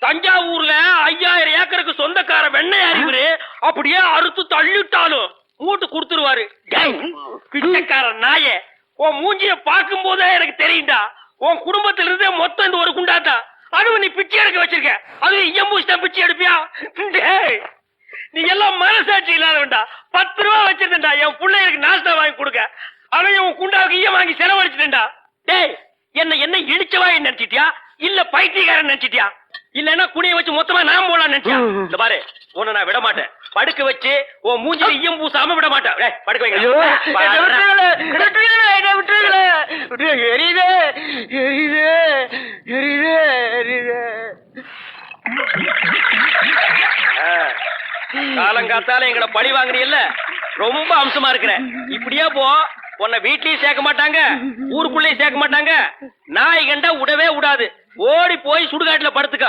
தஞ்சாவூர்ல 5000 ஏக்கருக்கு சொந்தக்கார வெண்ணையார் இவரு. அப்படியே அறுத்து தள்ளிட்டாலும் மூட்டு கொடுத்துருவாரு. பிச்சைக்கார நாயே, உன் மூஞ்சிய பார்க்கும் போதே எனக்கு தெரியும்டா, உன் குடும்பத்துல இருந்தே மொத்தம் இந்த ஒரு குண்டாத்தா. அதுவும் நீ பிச்சை எடுக்க வச்சிருக்க, அது எம்பூசிட்டா பிச்சை எடுப்பியா? நீ எல்லாம் மனசாட்சி இல்லாதவன்டா. 10 ரூபா வச்சிருந்தா என் பிள்ளைகளுக்கு நாஸ்தா வாங்கி கொடுக்க, அவன் உன் குண்டாவுக்கு ஈய வாங்கி செலவழிச்சிட்டா. டேய், என்ன இடிச்சவாய் நினைச்சிட்டியா இல்ல பைத்தியக்காரன் நினைச்சிட்டியா? இல்லன்னா குனிய வச்சு மொத்தமா நான் போலாம் நினைச்சியா? இந்த பாரு, உன்னை நான் விட மாட்டேன். படுக்க வச்சு உன் மூஞ்சில ஈயம் பூசாம விட மாட்டேன். படுக்க வைங்க. காலங்காத்தால எங்களை பழி வாங்குறீல்ல, ரொம்ப அம்சமா இருக்கிற. இப்படியே போ, உன்னை வீட்லயும் சேர்க்க மாட்டாங்க, ஊருக்குள்ளயும் சேர்க்க மாட்டாங்க. நாய் கண்டா விடவே விடாது. ஓடி போய் சுடுகாட்டுல படுத்துக்க.